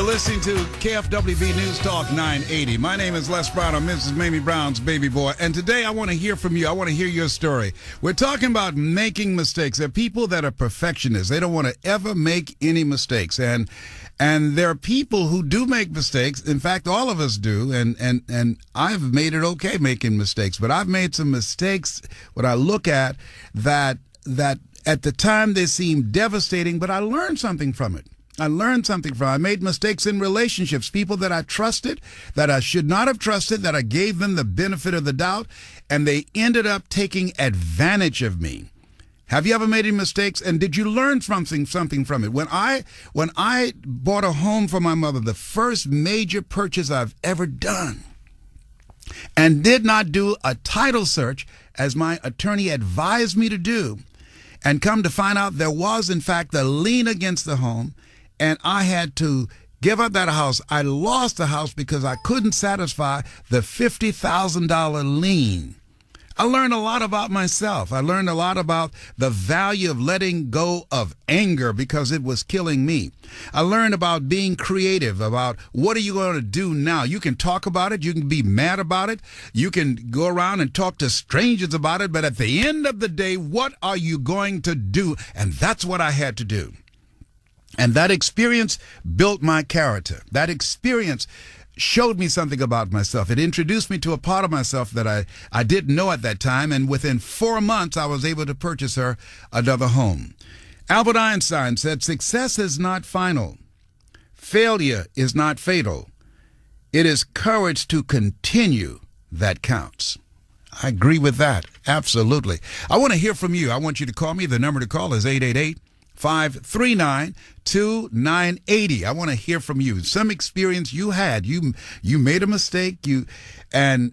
You're listening to KFWB News Talk 980. My name is Les Brown. I'm Mrs. Mamie Brown's baby boy. And today I want to hear from you. I want to hear your story. We're talking about making mistakes. There are people that are perfectionists. They don't want to ever make any mistakes. And there are people who do make mistakes. In fact, all of us do. And I've made it okay making mistakes. But I've made some mistakes, what I look at, that at the time they seem devastating, but I learned something from it. I made mistakes in relationships, people that I trusted, that I should not have trusted, that I gave them the benefit of the doubt, and they ended up taking advantage of me. Have you ever made any mistakes? And did you learn something from it? When I bought a home for my mother, the first major purchase I've ever done, and did not do a title search as my attorney advised me to do, and come to find out there was, in fact, a lien against the home, and I had to give up that house. I lost the house because I couldn't satisfy the $50,000 lien. I learned a lot about myself. I learned a lot about the value of letting go of anger because it was killing me. I learned about being creative, about what are you going to do now? You can talk about it. You can be mad about it. You can go around and talk to strangers about it. But at the end of the day, what are you going to do? And that's what I had to do. And that experience built my character. That experience showed me something about myself. It introduced me to a part of myself that I didn't know at that time. And within 4 months, I was able to purchase her another home. Albert Einstein said, "Success is not final. Failure is not fatal. It is courage to continue that counts." I agree with that. Absolutely. I want to hear from you. I want you to call me. The number to call is 888-539-2980. I want to hear from you. Some experience you had. You made a mistake. And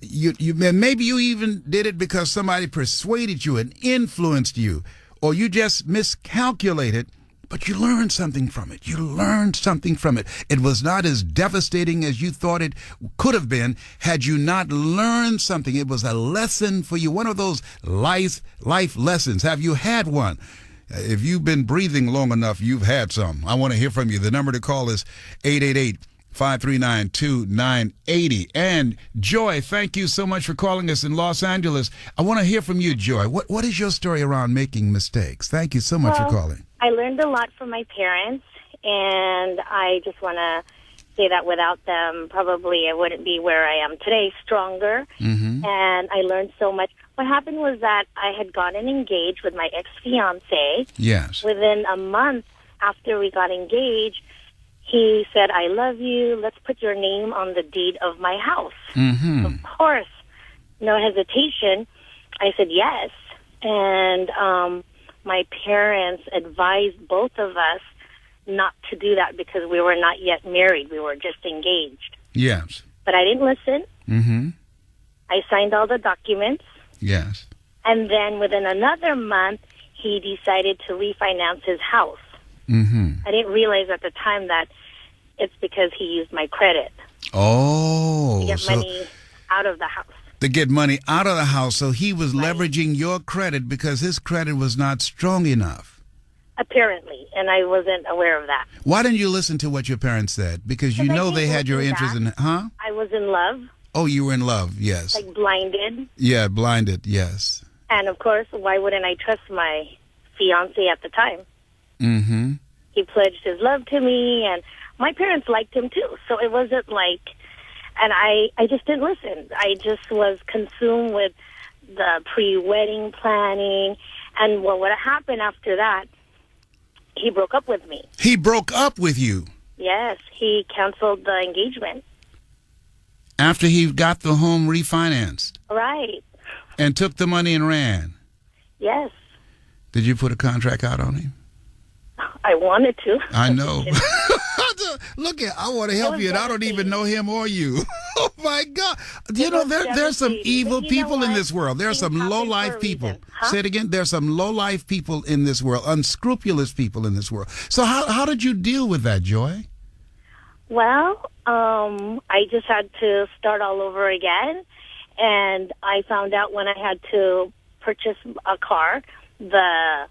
maybe you even did it because somebody persuaded you and influenced you, or you just miscalculated, but you learned something from it. It was not as devastating as you thought it could have been had you not learned something. It was a lesson for you, one of those life lessons. Have you had one? If you've been breathing long enough, you've had some. I want to hear from you. The number to call is 888-539-2980. And Joy, thank you so much for calling us in Los Angeles. I want to hear from you, Joy. What is your story around making mistakes? Thank you so much for calling. I learned a lot from my parents, and I just want to say that without them, probably I wouldn't be where I am today, stronger. Mm-hmm. And I learned so much. What happened was that I had gotten engaged with my ex-fiancé. Yes. Within a month after we got engaged, he said, "I love you. Let's put your name on the deed of my house." Mm-hmm. Of course, no hesitation. I said yes. And my parents advised both of us not to do that because we were not yet married. We were just engaged. Yes. But I didn't listen. Mm-hmm. I signed all the documents. Yes. And then within another month, he decided to refinance his house. Mm-hmm. I didn't realize at the time that it's because he used my credit. Oh. To get money out of the house. To get money out of the house. So he was leveraging your credit because his credit was not strong enough. Apparently, and I wasn't aware of that. Why didn't you listen to what your parents said? Because you know they had your interest in, huh? I was in love. Oh, you were in love, yes. Like blinded. Yeah, blinded, yes. And of course, why wouldn't I trust my fiancé at the time? Mm-hmm. He pledged his love to me, and my parents liked him too. So it wasn't like, and I just didn't listen. I just was consumed with the pre-wedding planning. And what happened after that, he broke up with me. He broke up with you? Yes, he canceled the engagement. After he got the home refinanced? Right. And took the money and ran? Yes. Did you put a contract out on him? I wanted to. I know. Look, I want to help you, and I don't even know him or you. Oh, my God. You know, there's some evil people in this world. There are some low-life people. Huh? Say it again. There's some low-life people in this world, unscrupulous people in this world. So how did you deal with that, Joy? Well, I just had to start all over again, and I found out when I had to purchase a car, the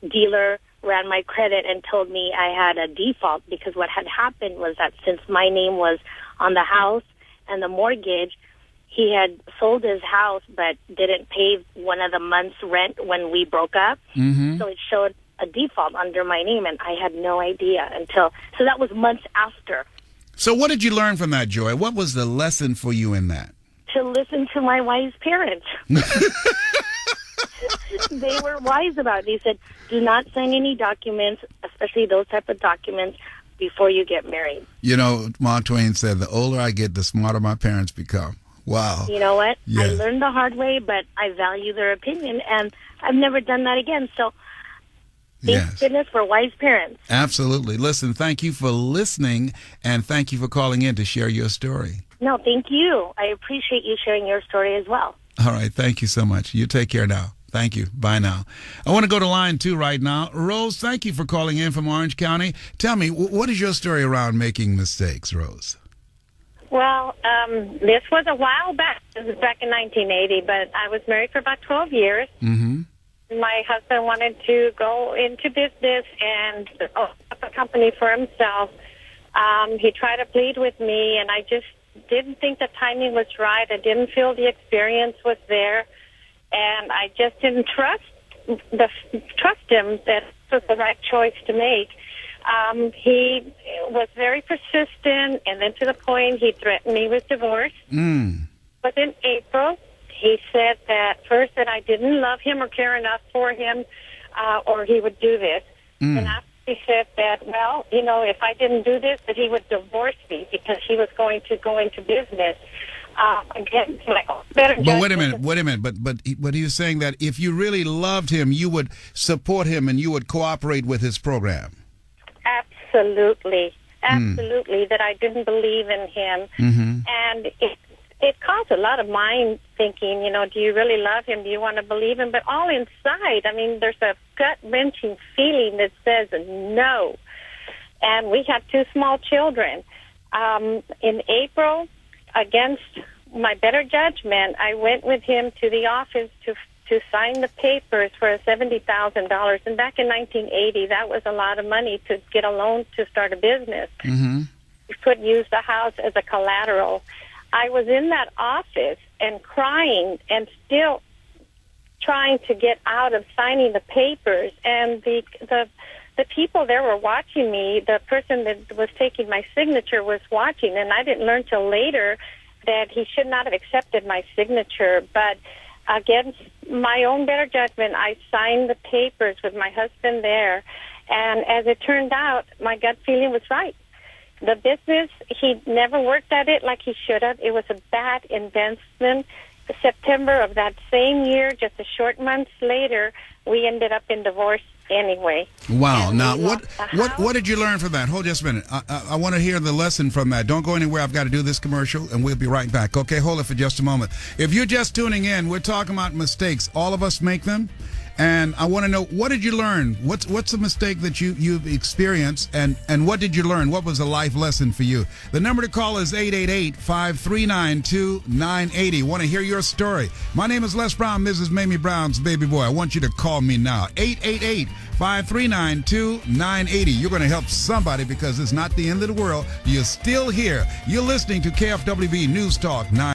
dealer ran my credit and told me I had a default, because what had happened was that since my name was on the house and the mortgage, he had sold his house but didn't pay one of the month's rent when we broke up. Mm-hmm. So it showed a default under my name, and I had no idea so that was months after. So what did you learn from that, Joy? What was the lesson for you in that? To listen to my wise parents. They were wise about it. They said, do not sign any documents, especially those type of documents, before you get married. You know, Mark Twain said, the older I get, the smarter my parents become. Wow. You know what? Yeah. I learned the hard way, but I value their opinion, and I've never done that again. So thank goodness for wise parents. Absolutely. Listen, thank you for listening, and thank you for calling in to share your story. No, thank you. I appreciate you sharing your story as well. All right. Thank you so much. You take care now. Thank you. Bye now. I want to go to line 2 right now. Rose, thank you for calling in from Orange County. Tell me, what is your story around making mistakes, Rose? Well, this was a while back. This was back in 1980, but I was married for about 12 years. Mm-hmm. My husband wanted to go into business and open up a company for himself. He tried to plead with me, and I just didn't think the timing was right. I didn't feel the experience was there, and I just didn't trust him that this was the right choice to make. He was very persistent, and then to the point he threatened me with divorce. But in April, he said that first that I didn't love him or care enough for him, or he would do this. And after he said that, well, you know, if I didn't do this, that he would divorce me because he was going to go into business. Again, like, better. But wait a minute. But he was saying that if you really loved him, you would support him and you would cooperate with his program. Absolutely, that I didn't believe in him. And it caused a lot of mind thinking, you know, do you really love him? Do you want to believe him? But all inside, I mean, there's a gut-wrenching feeling that says no. And we had 2 small children. In April, against my better judgment, I went with him to the office to sign the papers for $70,000. And back in 1980, that was a lot of money to get a loan to start a business. You could use the house as a collateral. I was in that office and crying and still trying to get out of signing the papers. And the people there were watching me. The person that was taking my signature was watching, and I didn't learn till later that he should not have accepted my signature. But against my own better judgment, I signed the papers with my husband there. And as it turned out, my gut feeling was right. The business, he never worked at it like he should have. It was a bad investment. September of that same year, just a short months later, we ended up in divorce anyway. Wow. Now, what did you learn from that? Hold just a minute. I want to hear the lesson from that. Don't go anywhere. I've got to do this commercial, and we'll be right back. Okay, hold it for just a moment. If you're just tuning in, we're talking about mistakes. All of us make them. And I want to know, what did you learn? What's a mistake that you've experienced, and what did you learn? What was a life lesson for you? The number to call is 888-539-2980. Want to hear your story? My name is Les Brown, Mrs. Mamie Brown's baby boy. I want you to call me now. 888-539-2980. You're going to help somebody because it's not the end of the world. You're still here. You're listening to KFWB News Talk 9.